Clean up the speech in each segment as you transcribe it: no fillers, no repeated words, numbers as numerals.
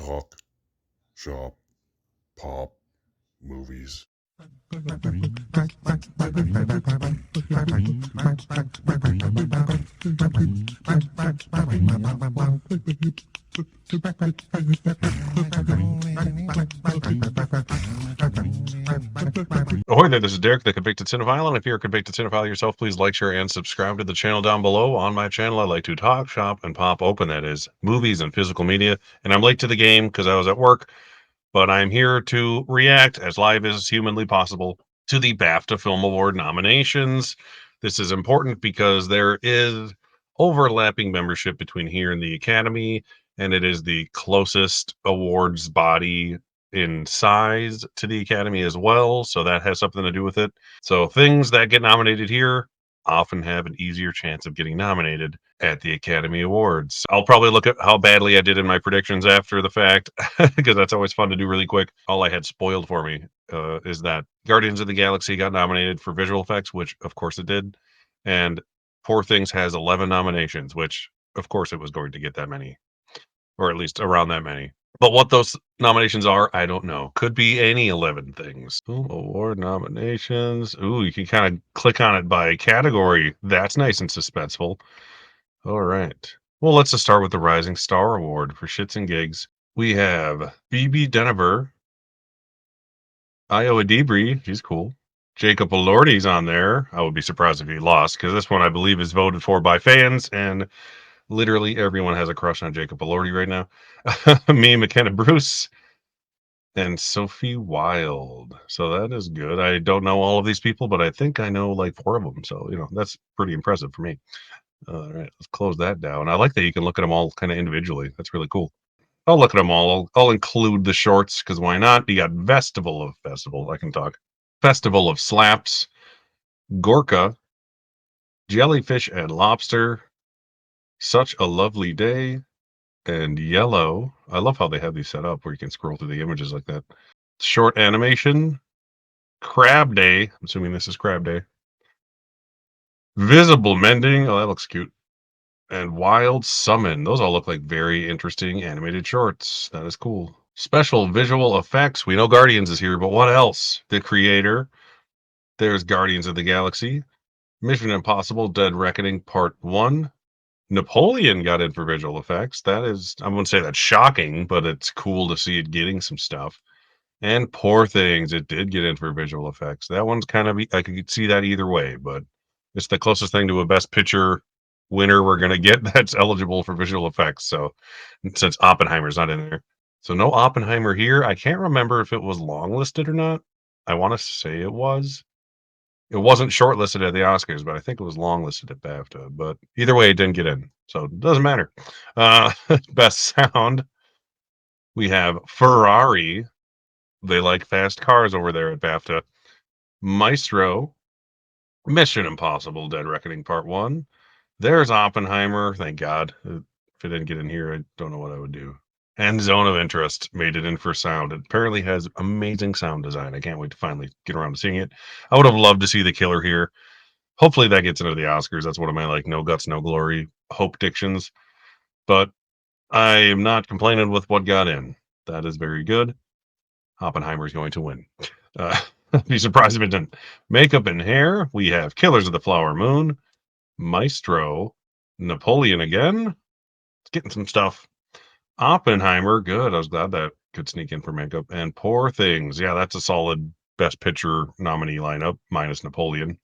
Talk, shop, pop, movies. Ahoy there, this is Derek, the Convicted Cinephile, and if you're a convicted cinephile yourself, please like, share, and subscribe to the channel down below. On my channel, I like to talk, shop, and pop open, that is, movies and physical media. And I'm late to the game because I was at work, but I'm here to react as live as humanly possible to the Bafta Film Award nominations. This is important because there is overlapping membership between here and the Academy, and it is the closest awards body in size to the Academy as well, so that has something to do with it. So things that get nominated here often have an easier chance of getting nominated at the Academy Awards. I'll probably look at how badly I did in my predictions after the fact, because that's always fun to do really quick. All I had spoiled for me is that Guardians of the Galaxy got nominated for visual effects, which of course it did, and Poor Things has 11 nominations, which of course it was going to get that many, or at least around that many. But what those nominations are, I don't know. Could be any 11 things. Ooh, award nominations. Ooh, you can kind of click on it by category. That's nice and suspenseful. All right. Well, let's just start with the Rising Star Award for shits and gigs. We have Phoebe Denver, Io Adibri. She's cool. Jacob Elordi's on there. I would be surprised if he lost because this one, I believe, is voted for by fans, and literally everyone has a crush on Jacob Elordi right now. Me, McKenna Bruce, and Sophie Wilde. So that is good. I don't know all of these people, but I think I know like 4 of them. So, that's pretty impressive for me. All right, let's close that down. I like that you can look at them all kind of individually. That's really cool. I'll look at them all. I'll include the shorts because why not? You got Festival. I can talk. Festival of Slaps, Gorka, Jellyfish and Lobster, Such a Lovely Day, and Yellow. I love how they have these set up where you can scroll through the images like that. Short animation, Crab Day. I'm assuming this is Crab Day. Visible Mending. Oh, that looks cute. And Wild Summon. Those all look like very interesting animated shorts. That is cool. Special visual effects. We know Guardians is here, but what else? The Creator. There's Guardians of the Galaxy. Mission Impossible Dead Reckoning Part 1. Napoleon got in for visual effects. That is, I wouldn't say that's shocking, but it's cool to see it getting some stuff. And Poor Things, it did get in for visual effects. That one's kind of, I could see that either way, but it's the closest thing to a Best Picture winner we're going to get that's eligible for visual effects. So, since Oppenheimer's not in there. So, no Oppenheimer here. I can't remember if it was longlisted or not. I want to say it was. It wasn't shortlisted at the Oscars, but I think it was longlisted at BAFTA. But either way, it didn't get in. So, it doesn't matter. Best Sound. We have Ferrari. They like fast cars over there at BAFTA. Maestro, Mission Impossible Dead Reckoning Part 1. There's Oppenheimer. Thank God. If it didn't get in here, I don't know what I would do. And Zone of Interest made it in for sound. It apparently has amazing sound design. I can't wait to finally get around to seeing it. I would have loved to see The Killer here. Hopefully that gets into the Oscars. That's one of my like no guts, no glory hope dictions. But I am not complaining with what got in. That is very good. Oppenheimer is going to win. Be surprised if it didn't. Makeup and hair. We have Killers of the Flower Moon, Maestro, Napoleon again. It's getting some stuff. Oppenheimer, good. I was glad that could sneak in for makeup. And Poor Things. Yeah, that's a solid Best Picture nominee lineup, minus Napoleon.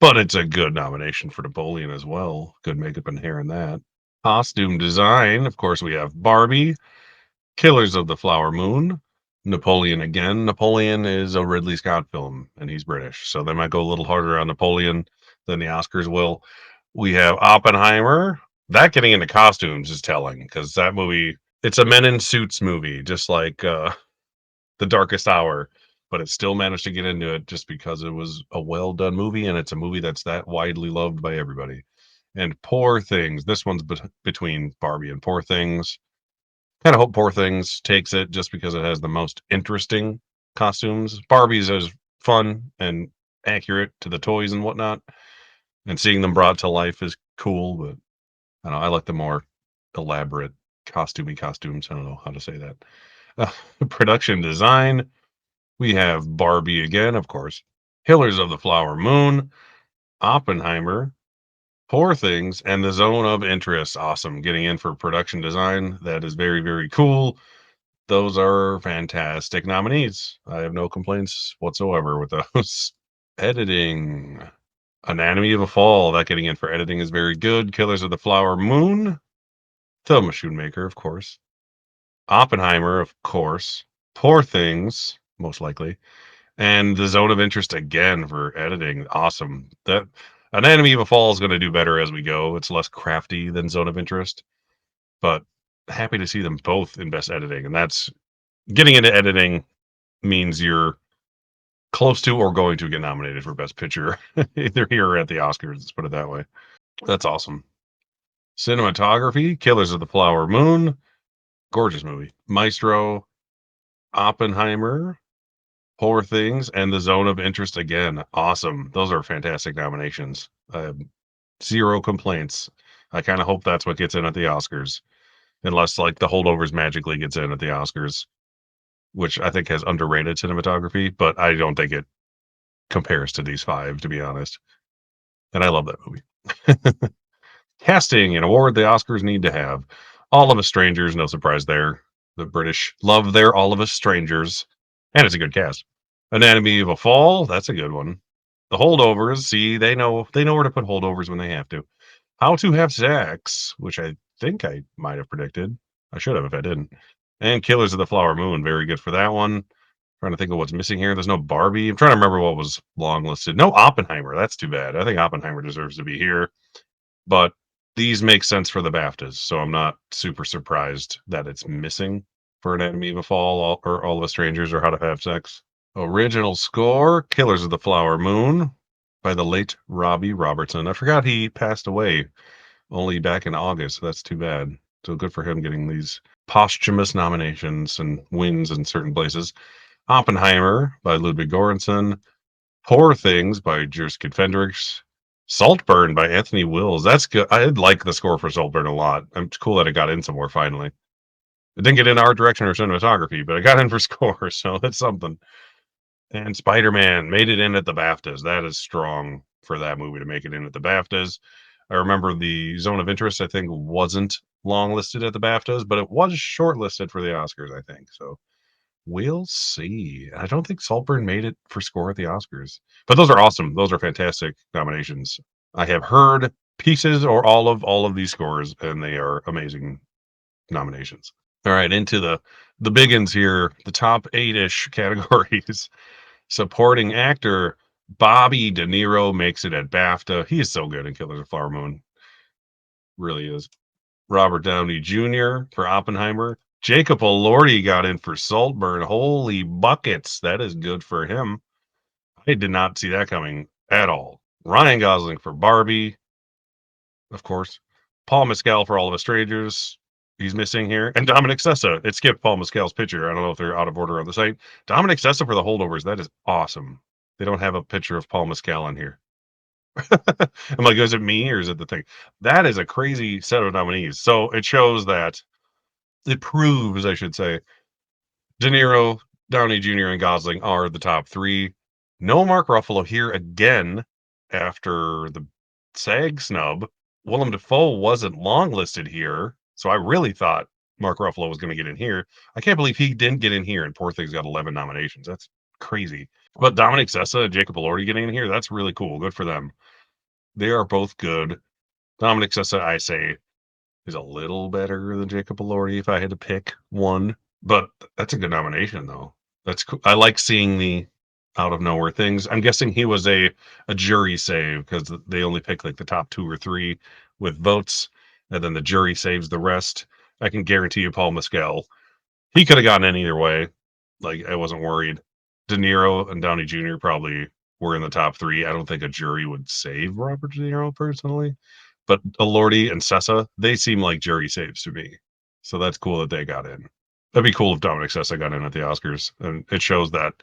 But it's a good nomination for Napoleon as well. Good makeup and hair in that. Costume design. Of course, we have Barbie, Killers of the Flower Moon, Napoleon again. Napoleon is a Ridley Scott film, and he's British, so they might go a little harder on Napoleon than the Oscars will. We have Oppenheimer. That getting into costumes is telling because that movie, it's a men in suits movie, just like The Darkest Hour, but it still managed to get into it just because it was a well done movie, and it's a movie that's that widely loved by everybody. And Poor Things. This one's between Barbie and Poor Things. Kind of hope Poor Things takes it just because it has the most interesting costumes. Barbie's is fun and accurate to the toys and whatnot, and seeing them brought to life is cool. But I don't know, I like the more elaborate costumey costumes. I don't know how to say that. Uh, Production design. We have Barbie again, of course. Killers of the Flower Moon, Oppenheimer, Poor Things, and The Zone of Interest. Awesome. Getting in for production design. That is very, very cool. Those are fantastic nominees. I have no complaints whatsoever with those. Editing. Anatomy of a Fall. That getting in for editing is very good. Killers of the Flower Moon. Thelma Schoonmaker, of course. Oppenheimer, of course. Poor Things, most likely. And The Zone of Interest again for editing. Awesome. That Anatomy of a Fall is going to do better as we go. It's less crafty than Zone of Interest, but happy to see them both in best editing. And that's getting into editing means you're close to or going to get nominated for best picture, either here or at the Oscars. Let's put it that way. That's awesome. Cinematography, Killers of the Flower Moon, gorgeous movie. Maestro, Oppenheimer, Poor Things, and The Zone of Interest again. Awesome. Those are fantastic nominations. Zero complaints. I kind of hope that's what gets in at the Oscars, unless like The Holdovers magically gets in at the Oscars, which I think has underrated cinematography, but I don't think it compares to these five, to be honest. And I love that movie. Casting, an award the Oscars need to have. All of Us Strangers, no surprise there. The British love their All of Us Strangers, and it's a good cast. Anatomy of a Fall, that's a good one. The Holdovers, see, they know where to put holdovers when they have to. How to Have Sex, which I think I might have predicted. I should have if I didn't. And Killers of the Flower Moon, very good for that one. Trying to think of what's missing here. There's no Barbie. I'm trying to remember what was long listed. No Oppenheimer. That's too bad. I think Oppenheimer deserves to be here. But these make sense for the BAFTAs, so I'm not super surprised that it's missing for Anatomy of a Fall or All of Us Strangers or How to Have Sex. Original score, Killers of the Flower Moon by the late Robbie Robertson. I forgot he passed away only back in August. That's too bad. So good for him getting these posthumous nominations and wins in certain places. Oppenheimer by Ludwig Göransson. Poor Things by Jersky Fendrix. Saltburn by Anthony Wills. That's good. I like the score for Saltburn a lot. It's cool that it got in somewhere finally. It didn't get in art direction or cinematography, but it got in for score, so that's something. And Spider-Man made it in at the BAFTAs. That is strong for that movie to make it in at the BAFTAs. I remember the Zone of Interest, I think, wasn't long listed at the BAFTAs, but it was shortlisted for the Oscars, I think. So we'll see. I don't think Saltburn made it for score at the Oscars, but those are awesome. Those are fantastic nominations. I have heard pieces or all of these scores, and they are amazing nominations. All right, into the biggins here, the top 8-ish categories. Supporting actor Bobby De Niro makes it at BAFTA. He is so good in Killers of the Flower Moon. Really is. Robert Downey Jr. for Oppenheimer. Jacob Elordi got in for Saltburn. Holy buckets. That is good for him. I did not see that coming at all. Ryan Gosling for Barbie, of course. Paul Mescal for All of Us Strangers. He's missing here. And Dominic Sessa. It skipped Paul Mescal's picture. I don't know if they're out of order on the site. Dominic Sessa for The Holdovers. That is awesome. They don't have a picture of Paul Mescal on here. I'm like, is it me or is it the thing? That is a crazy set of nominees. So it shows that it proves, I should say, De Niro, Downey Jr., and Gosling are the top three. No Mark Ruffalo here again after the SAG snub. Willem Dafoe wasn't long listed here, so I really thought Mark Ruffalo was going to get in here. I can't believe he didn't get in here, and Poor Things got 11 nominations. That's crazy. But Dominic Sessa and Jacob Elordi getting in here, that's really cool. Good for them. They are both good. Dominic Sessa, I say, is a little better than Jacob Elordi if I had to pick one. But that's a good nomination, though. That's cool. I like seeing the out of nowhere things. I'm guessing he was a jury save because they only pick like the top two or three with votes, and then the jury saves the rest. I can guarantee you, Paul Mescal, he could have gotten in either way. Like I wasn't worried. De Niro and Downey Jr. probably were in the top three. I don't think a jury would save Robert De Niro personally, but Elordi and Sessa, they seem like jury saves to me. So that's cool that they got in. That'd be cool if Dominic Sessa got in at the Oscars, and it shows that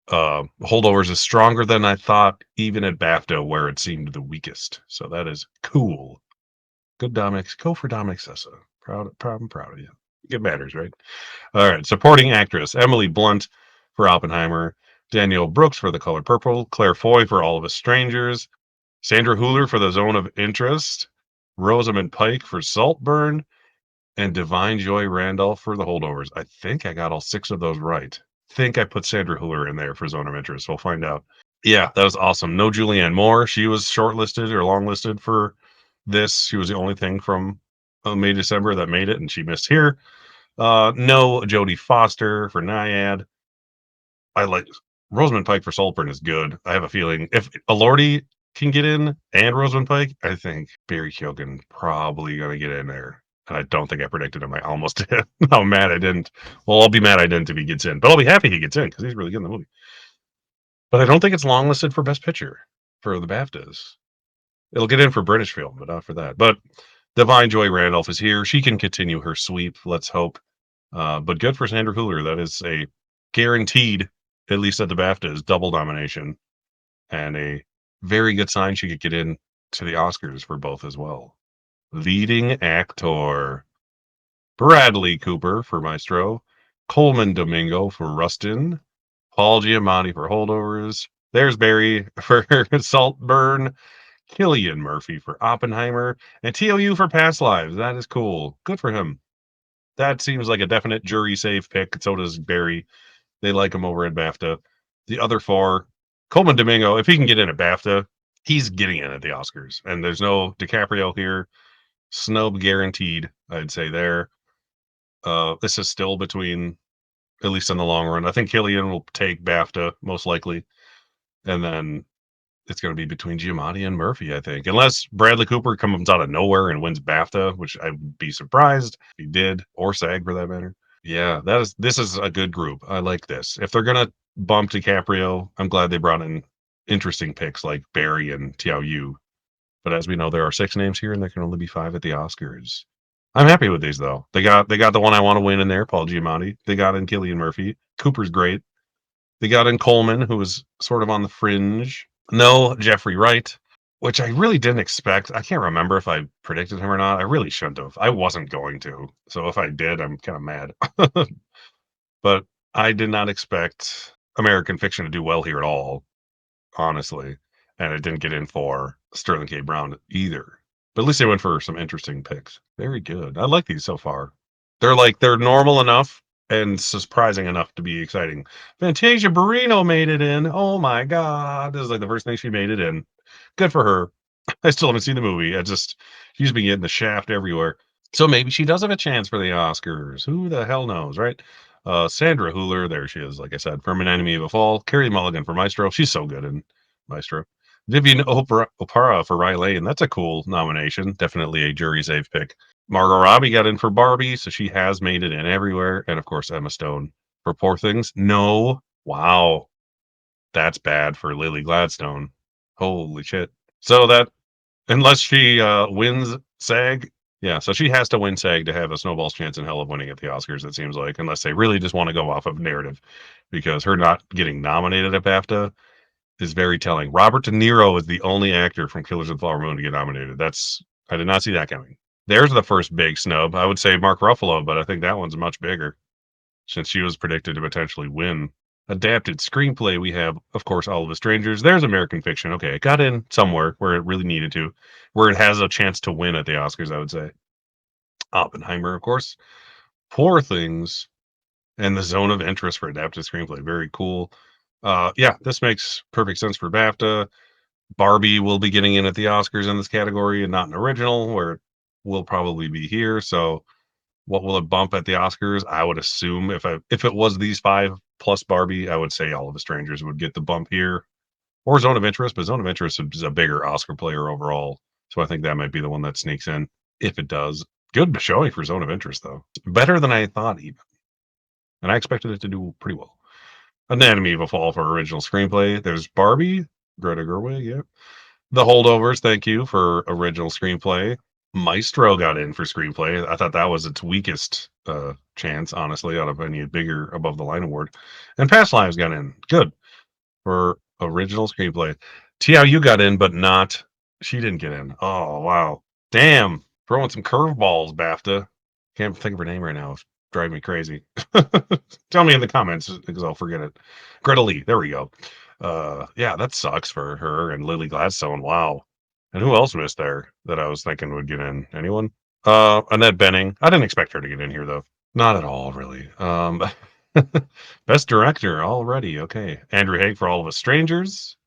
Holdovers is stronger than I thought, even at BAFTA where it seemed the weakest. So that is cool. Good Dominic. Go for Dominic Sessa. I'm proud of you. It matters, right? All right. Supporting actress Emily Blunt for Oppenheimer, Danielle Brooks for The Color Purple, Claire Foy for All of Us Strangers, Sandra Hüller for The Zone of Interest, Rosamund Pike for Saltburn, and Divine Joy Randolph for The Holdovers. I think I got all six of those right. Think I put Sandra Hüller in there for Zone of Interest. We'll find out. Yeah, that was awesome. No Julianne Moore. She was shortlisted or longlisted for this. She was the only thing from May December that made it, and she missed here. No Jodie Foster for Naiad. I like Rosamund Pike for Saltburn is good. I have a feeling if Elordi can get in and Rosamund Pike, I think Barry Keoghan probably gonna get in there. And I don't think I predicted him. I almost did. I'm mad I didn't. Well, I'll be mad I didn't if he gets in, but I'll be happy he gets in because he's really good in the movie. But I don't think it's longlisted for Best Picture for the BAFTAs. It'll get in for British film, but not for that. But Divine Joy Randolph is here. She can continue her sweep. Let's hope. But good for Sandra Hüller. That is a guaranteed, at least at the BAFTAs, double nomination, and a very good sign she could get in to the Oscars for both as well. Leading actor Bradley Cooper for Maestro, Coleman Domingo for Rustin, Paul Giamatti for Holdovers. There's Barry for Saltburn, Killian Murphy for Oppenheimer, and TOU for Past Lives. That is cool. Good for him. That seems like a definite jury save pick. So does Barry. They like him over at BAFTA. The other four, Coleman Domingo, if he can get in at BAFTA, he's getting in at the Oscars. And there's no DiCaprio here. Snub guaranteed, I'd say there. This is still between, at least in the long run. I think Killian will take BAFTA, most likely. And then it's going to be between Giamatti and Murphy, I think. Unless Bradley Cooper comes out of nowhere and wins BAFTA, which I'd be surprised if he did, or SAG for that matter. Yeah, this is a good group. I like this. If they're gonna bump DiCaprio, I'm glad they brought in interesting picks like Barry and Tiao Yu. But as we know, there are six names here, and there can only be five at the Oscars. I'm happy with these though. They got the one I want to win in there, Paul Giamatti. They got in Killian Murphy. Cooper's great. They got in Coleman, who was sort of on the fringe. No Jeffrey Wright, which I really didn't expect. I can't remember if I predicted him or not. I really shouldn't have. I wasn't going to. So if I did, I'm kind of mad. But I did not expect American Fiction to do well here at all, honestly. And it didn't get in for Sterling K. Brown either. But at least they went for some interesting picks. Very good. I like these so far. They're normal enough and surprising enough to be exciting. Fantasia Barrino made it in. Oh my god. This is like the first thing she made it in. Good for her. I still haven't seen the movie. She's been getting the shaft everywhere. So maybe she does have a chance for the Oscars. Who the hell knows, right? Sandra Hüller, there she is, like I said, from An Enemy of a Fall. Carrie Mulligan for Maestro. She's so good in Maestro. Vivian Opera for Riley, and that's a cool nomination. Definitely a jury save pick. Margot Robbie got in for Barbie, so she has made it in everywhere. And of course, Emma Stone for Poor Things. No. Wow. That's bad for Lily Gladstone. Holy shit. So that, unless she wins SAG, yeah, so she has to win SAG to have a snowball's chance in hell of winning at the Oscars, it seems like, unless they really just want to go off of narrative, because her not getting nominated at BAFTA is very telling. Robert De Niro is the only actor from Killers of the Flower Moon to get nominated. I did not see that coming. There's the first big snub. I would say Mark Ruffalo, but I think that one's much bigger since she was predicted to potentially win. Adapted screenplay, we have, of course, All of the Strangers. There's American Fiction. Okay, it got in somewhere where it really needed to, where it has a chance to win at the Oscars, I would say. Oppenheimer, of course. Poor Things, and The Zone of Interest for adapted screenplay. Very cool. Yeah, this makes perfect sense for BAFTA. Barbie will be getting in at the Oscars in this category and not an original, where it will probably be here. So what will it bump at the Oscars? I would assume if it was these five plus Barbie, I would say All of the Strangers would get the bump here, or Zone of Interest. But Zone of Interest is a bigger Oscar player overall, so I think that might be the one that sneaks in if it does. Good showing for Zone of Interest though, better than I thought even, and I expected it to do pretty well. Anatomy of a Fall for original screenplay. There's Barbie, Greta Gerwig, yeah. The Holdovers, thank you for original screenplay. Maestro got in for screenplay. I thought that was its weakest chance, honestly, out of any bigger above the line award. And Past Lives got in. Good for original screenplay. TIU got in, but not. She didn't get in. Oh wow, damn! Throwing some curveballs, BAFTA. Can't think of her name right now. It's driving me crazy. Tell me in the comments because I'll forget it. Greta Lee. There we go. Yeah, that sucks for her and Lily Gladstone. Wow. And who else missed there that I was thinking would get in? Anyone? Annette Bening. I didn't expect her to get in here though. Not at all, really. Best director already. Okay. Andrew Haig for All of Us Strangers.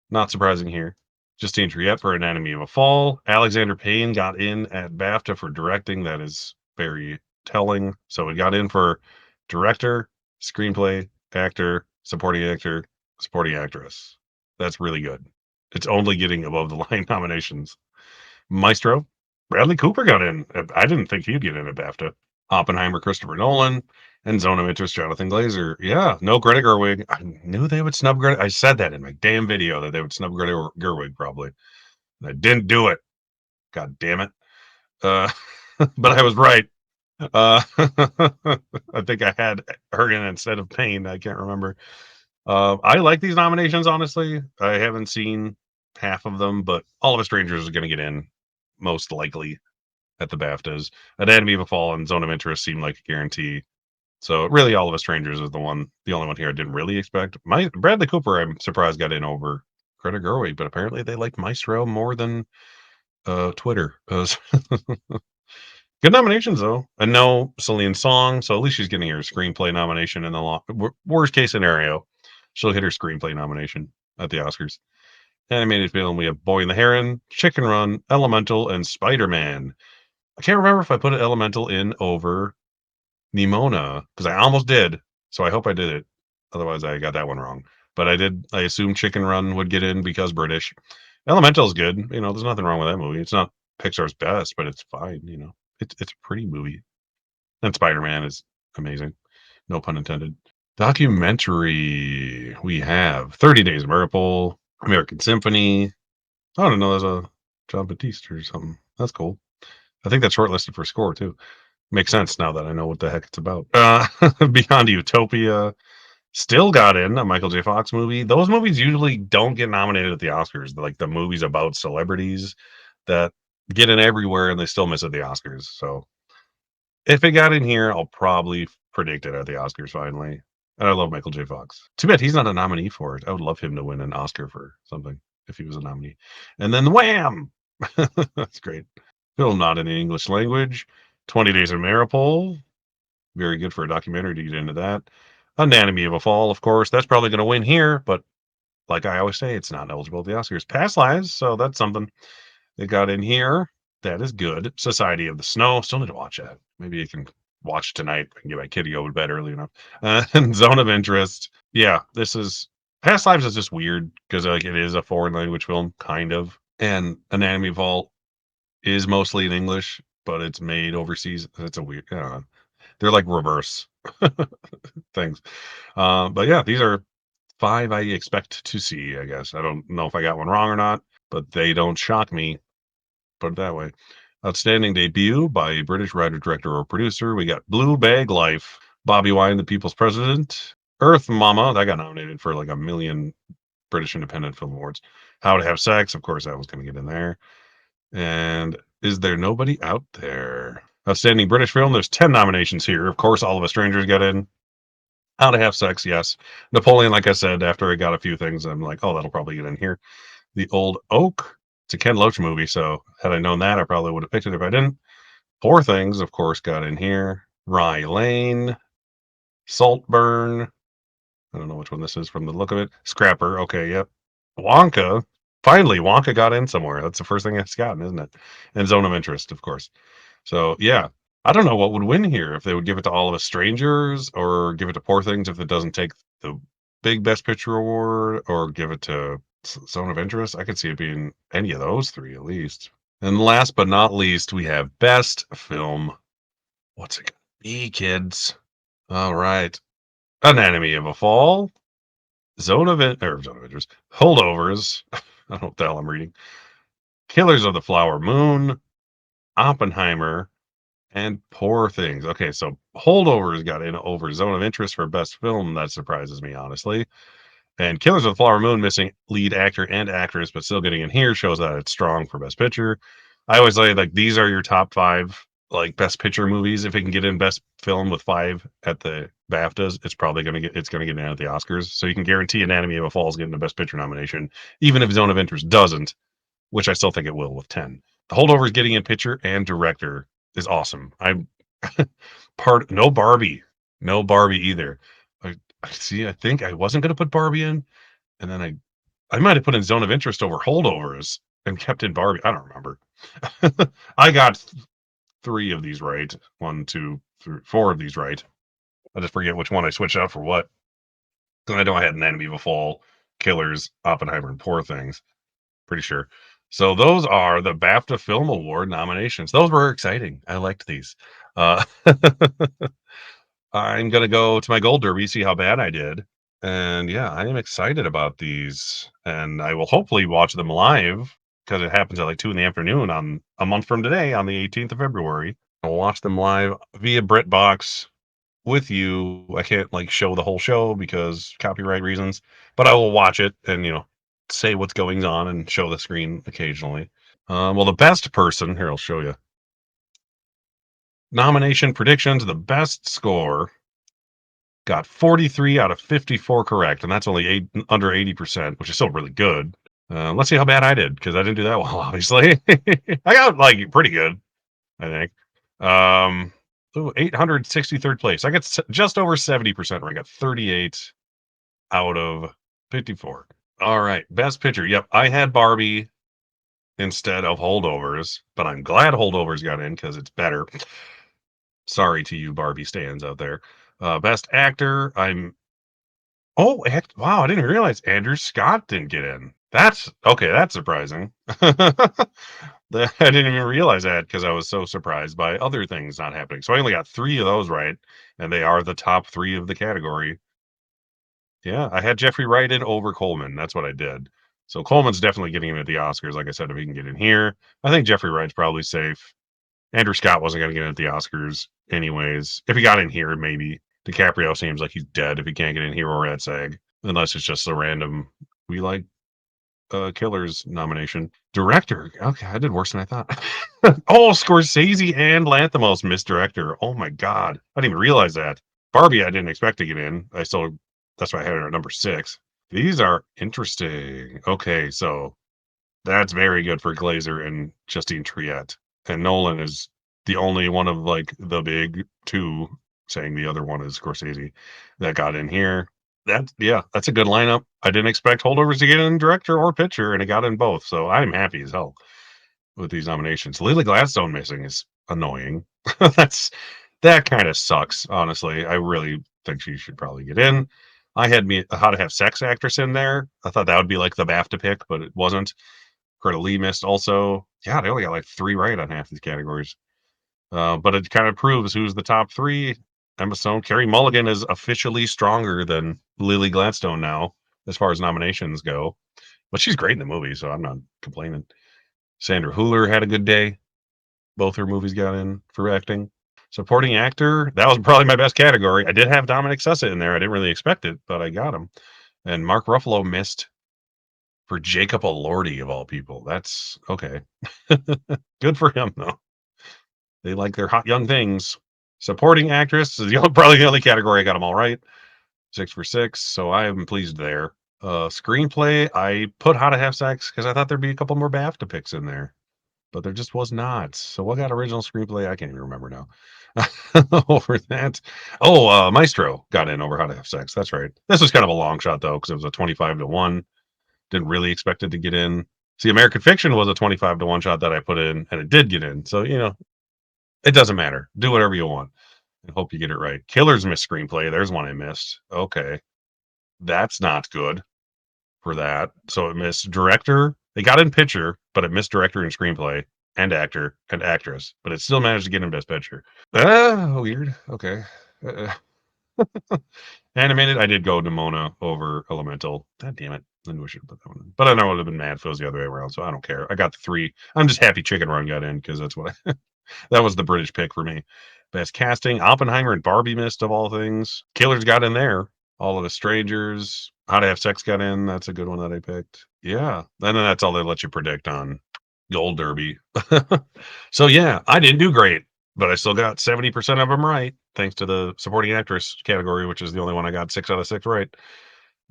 Not surprising here. Justine Triet for Anatomy of a Fall. Alexander Payne got in at BAFTA for directing. That is very telling. So we got in for director, screenplay, actor, supporting actress. That's really good. It's only getting above the line nominations. Maestro, Bradley Cooper got in. I didn't think he'd get in at BAFTA. Oppenheimer, Christopher Nolan, and Zone of Interest, Jonathan Glazer. Yeah, no Greta Gerwig. I knew they would snub Greta. I said that in my damn video that they would snub Greta Gerwig probably. And I didn't do it. God damn it. Uh, but I was right. I think I had her in instead of Payne. I can't remember. I like these nominations, honestly. I haven't seen half of them, but All of Us Strangers is going to get in most likely at the BAFTAs. Anatomy of a Fall and Zone of Interest seem like a guarantee. So really, All of Us Strangers is the only one here I didn't really expect. My Bradley Cooper, I'm surprised got in over Greta Gerwig, but apparently they like Maestro more than Twitter. Good nominations though, and no Celine Song, so at least she's getting her screenplay nomination in the worst case scenario. She'll hit her screenplay nomination at the Oscars. Animated film, we have Boy and the Heron, Chicken Run, Elemental, and Spider Man. I can't remember if I put Elemental in over Nimona because I almost did. So I hope I did it. Otherwise, I got that one wrong. But I did. I assumed Chicken Run would get in because British. Elemental's good. There's nothing wrong with that movie. It's not Pixar's best, but it's fine. It's a pretty movie. And Spider Man is amazing. No pun intended. Documentary. We have 30 Days of Miracle, American Symphony. I don't know. There's a John Batiste or something. That's cool. I think that's shortlisted for score too. Makes sense now that I know what the heck it's about. Beyond Utopia still got in a Michael J. Fox movie. Those movies usually don't get nominated at the Oscars. Like the movies about celebrities that get in everywhere and they still miss at the Oscars. So if it got in here, I'll probably predict it at the Oscars finally. And I love Michael J. Fox. Too bad he's not a nominee for it. I would love him to win an Oscar for something if he was a nominee. And then wham! That's great. Film not in the English language. 20 Days of Maripol. Very good for a documentary to get into that. Anatomy of a Fall, of course. That's probably going to win here, but like I always say, it's not eligible at the Oscars. Past Lives, so that's something they got in here. That is good. Society of the Snow. Still need to watch that. Maybe you can watch tonight. I can get my kid to go to bed early enough. And Zone of Interest. Yeah, this is Past Lives is just weird because like it is a foreign language film, kind of. And Anatomy of a Fall is mostly in English, but it's made overseas. It's a weird. They're like reverse things. But yeah, these are 5 I expect to see. I guess I don't know if I got one wrong or not, but they don't shock me. Put it that way. Outstanding debut by a British writer, director, or producer. We got Blue Bag Life, Bobby Wine, the People's President, Earth Mama. That got nominated for like a million British Independent Film Awards. How to Have Sex. Of course, that was going to get in there. And Is There Nobody Out There? Outstanding British Film. There's 10 nominations here. Of course, All of Us Strangers got in. How to Have Sex, yes. Napoleon, like I said, after I got a few things, I'm like, oh, that'll probably get in here. The Old Oak. It's a Ken Loach movie, so had I known that, I probably would have picked it if I didn't. Poor Things, of course, got in here. Rye Lane. Saltburn. I don't know which one this is from the look of it. Scrapper. Okay, yep. Wonka. Finally, Wonka got in somewhere. That's the first thing it's gotten, isn't it? And Zone of Interest, of course. So yeah, I don't know what would win here if they would give it to All of Us Strangers or give it to Poor Things if it doesn't take the big Best Picture award or give it to Zone of Interest. I could see it being any of those three at least. And last but not least, we have Best Film. What's it gonna be, kids? All right, Anatomy of a Fall, Zone of Interest, Holdovers. I don't know what the hell I'm reading. Killers of the Flower Moon, Oppenheimer, and Poor Things. Okay, so Holdovers got in over Zone of Interest for Best Film. That surprises me, honestly. And Killers of the Flower Moon missing lead actor and actress, but still getting in here shows that it's strong for Best Picture. I always say like these are your top 5 like best picture movies. If it can get in best film with 5 at the BAFTAs, it's gonna get in at the Oscars. So you can guarantee Anatomy of a Fall is getting a best picture nomination, even if Zone of Interest doesn't, which I still think it will with 10. The Holdover is getting in picture and director is awesome. I'm no Barbie. No Barbie either. I see, I think I wasn't gonna put Barbie in, and then I might have put in Zone of Interest over Holdovers and kept in Barbie. I don't remember. I got 3 of these right. 1, 2, 3, 4 of these right. I just forget which one I switched out for what. 'Cause I know I had Anatomy of a Fall, Killers, Oppenheimer, and Poor Things. Pretty sure. So those are the BAFTA Film Award nominations. Those were exciting. I liked these. Uh, I'm gonna go to my Gold Derby, see how bad I did. And yeah, I am excited about these. And I will hopefully watch them live because it happens at like 2 in the afternoon on a month from today on the 18th of February. I'll watch them live via BritBox with you. I can't like show the whole show because copyright reasons, but I will watch it and say what's going on and show the screen occasionally. Well, the best person here, I'll show you. Nomination predictions: the best score got 43 out of 54 correct, and that's only under 80%, which is still really good. Let's see how bad I did because I didn't do that well. Obviously, I got like pretty good, I think. 863rd place. I got just over 70% right. I got 38 out of 54. All right, best picture. Yep, I had Barbie instead of Holdovers, but I'm glad Holdovers got in because it's better. Sorry to you Barbie stands out there. Best actor, wow, I didn't realize Andrew Scott didn't get in. That's okay, that's surprising. I didn't even realize that because I was so surprised by other things not happening. So I only got 3 of those right, and they are the top 3 of the category. Yeah, I had Jeffrey Wright in over Coleman. That's what I did. So Coleman's definitely getting in at the Oscars. Like I said, if he can get in here, I think Jeffrey Wright's probably safe. Andrew Scott wasn't going to get in at the Oscars anyways. If he got in here, maybe. DiCaprio seems like he's dead if he can't get in here or at SAG, unless it's just a random we like Killers nomination. Director, okay, I did worse than I thought. Oh, Scorsese and Lanthimos missed director. Oh my god, I didn't even realize that. Barbie, I didn't expect to get in. That's why I had her at number 6. These are interesting. Okay, so that's very good for Glazer and Justine Triet. And Nolan is the only one of like the big 2, saying the other one is Scorsese, that got in here. That's a good lineup. I didn't expect Holdovers to get in director or picture, and it got in both. So I'm happy as hell with these nominations. Lily Gladstone missing is annoying. That kind of sucks, honestly. I really think she should probably get in. I had me How to Have Sex actress in there. I thought that would be like the BAFTA pick, but it wasn't. Coretta Lee missed also. Yeah, they only got like 3 right on half these categories. But it kind of proves who's the top 3. Emma Stone, Carey Mulligan is officially stronger than Lily Gladstone now, as far as nominations go. But she's great in the movie, so I'm not complaining. Sandra Hüller had a good day. Both her movies got in for acting. Supporting actor, that was probably my best category. I did have Dominic Sessa in there. I didn't really expect it, but I got him. And Mark Ruffalo missed for Jacob Elordi of all people. That's okay. Good for him though. They like their hot young things. Supporting actress is probably the only category I got them all right. 6 for 6, so I am pleased there. Screenplay, I put How to Have Sex because I thought there'd be a couple more BAFTA picks in there, but there just was not. So what got original screenplay? I can't even remember now. Over that. Oh, Maestro got in over How to Have Sex. That's right. This was kind of a long shot though because it was a 25-1. Didn't really expect it to get in. See, American Fiction was a 25-1 shot that I put in, and it did get in. So it doesn't matter. Do whatever you want and hope you get it right. Killers missed screenplay. There's one I missed. Okay. That's not good for that. So it missed director. They got in picture, but it missed director and screenplay and actor and actress, but it still managed to get in best picture. Weird. Okay. Uh, Animated, I did go Nimona over Elemental. God damn it. I knew I should have put that one in. But I know I would have been mad if it was the other way around, so I don't care. I got the 3. I'm just happy Chicken Run got in because that's what that was the British pick for me. Best casting, Oppenheimer and Barbie missed of all things. Killers got in there. All of the Strangers. How to Have Sex got in. That's a good one that I picked. Yeah. And then that's all they let you predict on Gold Derby. So yeah, I didn't do great. but I still got 70% of them right, thanks to the supporting actress category, which is the only one I got 6 out of 6 right.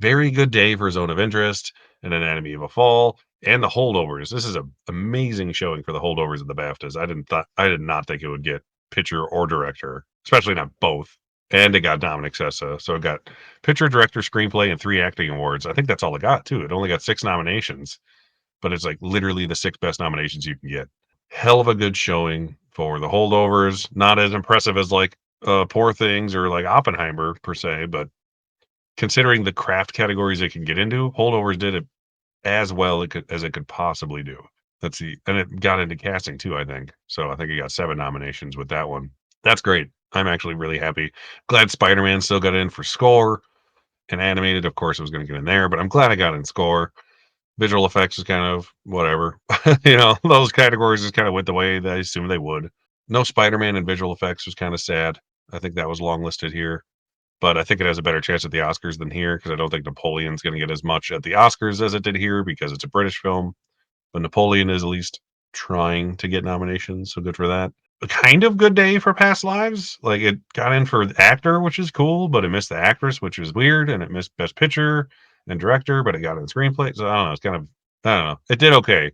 Very good day for Zone of Interest and Anatomy of a Fall and The Holdovers. This is a amazing showing for The Holdovers at the BAFTAs. I did not think it would get picture or director, especially not both. And it got Dominic Sessa. So it got picture, director, screenplay, and 3 acting awards. I think that's all it got too. It only got 6 nominations, but it's like literally the 6 best nominations you can get. Hell of a good showing for The Holdovers. Not as impressive as like Poor Things or like Oppenheimer per se, but considering the craft categories it can get into, Holdovers did it as well as it could possibly do. Let's see, and it got into casting too, I think. So I think it got 7 nominations with that one. That's great. I'm actually really happy. Glad Spider-Man still got in for score, and animated, of course, it was going to get in there, but I'm glad I got in score. Visual effects is kind of whatever. Those categories just kind of went the way that I assumed they would. No Spider-Man and visual effects was kind of sad. I think that was long listed here, but I think it has a better chance at the Oscars than here because I don't think Napoleon's going to get as much at the Oscars as it did here because it's a British film. But Napoleon is at least trying to get nominations, so good for that. A kind of good day for Past Lives. Like it got in for the actor, which is cool, but it missed the actress, which is weird, and it missed Best Picture and Director, but it got in screenplay. So I don't know. It's kind of I don't know. It did okay.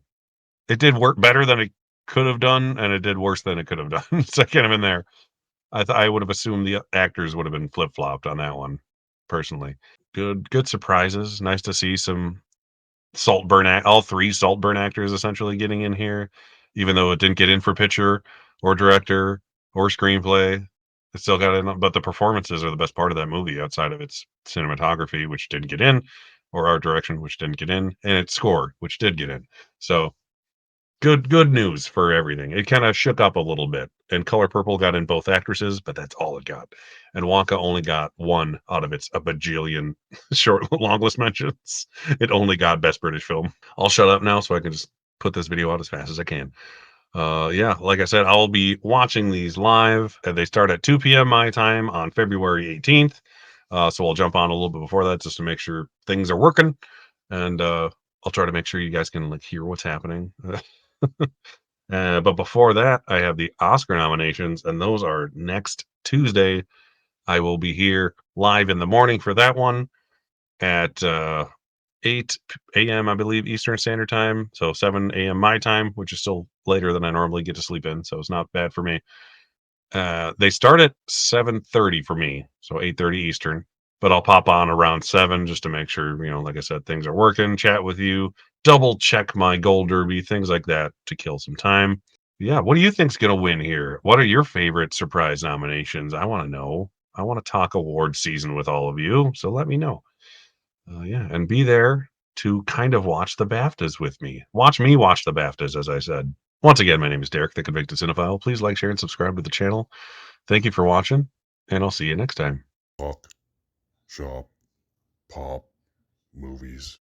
It did work better than it could have done, and it did worse than it could have done. So kind of in there. I would have assumed the actors would have been flip flopped on that one, personally. Good surprises. Nice to see some all 3 Saltburn actors essentially getting in here, even though it didn't get in for picture or director or screenplay. It still got in, but the performances are the best part of that movie outside of its cinematography, which didn't get in, or art direction, which didn't get in, and its score, which did get in. So good news for everything. It kinda shook up a little bit, and Color Purple got in both actresses, but that's all it got. And Wonka only got 1 out of its a bajillion short long list mentions. It only got Best British Film. I'll shut up now so I can just put this video out as fast as I can. Yeah, like I said, I'll be watching these live, and they start at 2 PM my time on February 18th. So I'll jump on a little bit before that just to make sure things are working, and, I'll try to make sure you guys can, like, hear what's happening. But before that, I have the Oscar nominations, and those are next Tuesday. I will be here live in the morning for that one at 8 a.m., I believe, Eastern Standard Time. So 7 a.m. my time, which is still later than I normally get to sleep in. So it's not bad for me. They start at 7:30 for me, so 8:30 Eastern. But I'll pop on around 7 just to make sure, like I said, things are working, chat with you, double check my gold derby, things like that to kill some time. Yeah, what do you think's gonna win here? What are your favorite surprise nominations? I want to know. I want to talk award season with all of you, so let me know. Yeah, and be there to kind of watch the BAFTAs with me. Watch me watch the BAFTAs, as I said. Once again, my name is Derek, the Convicted Cinephile. Please like, share, and subscribe to the channel. Thank you for watching, and I'll see you next time. Talk, shop, pop, movies.